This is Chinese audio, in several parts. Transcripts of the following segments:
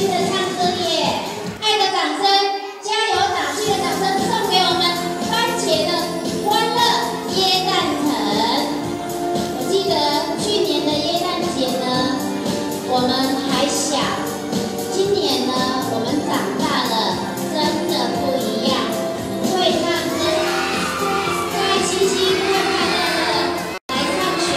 心的唱歌耶！爱的掌声，加油打气的掌声送给我们番茄的欢乐耶诞城。我记得去年的耶诞节呢，我们还小，今年呢我们长大了，真的不一样，会唱歌，开开心心，快快乐乐来上学。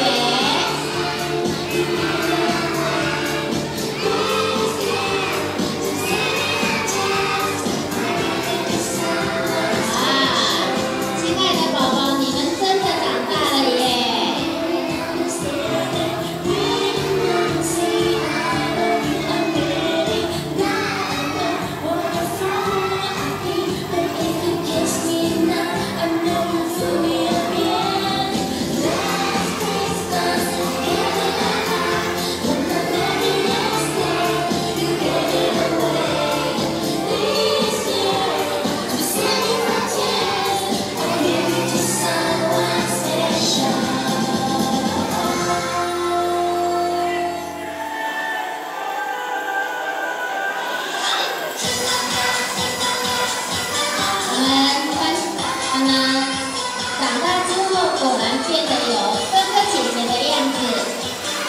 果然变得有哥哥姐姐的样子，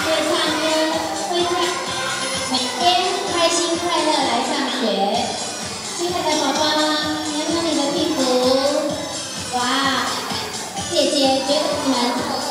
会唱歌，每天开心快乐来上学。亲爱的宝宝，摸摸你的屁股，哇！姐姐觉得你们。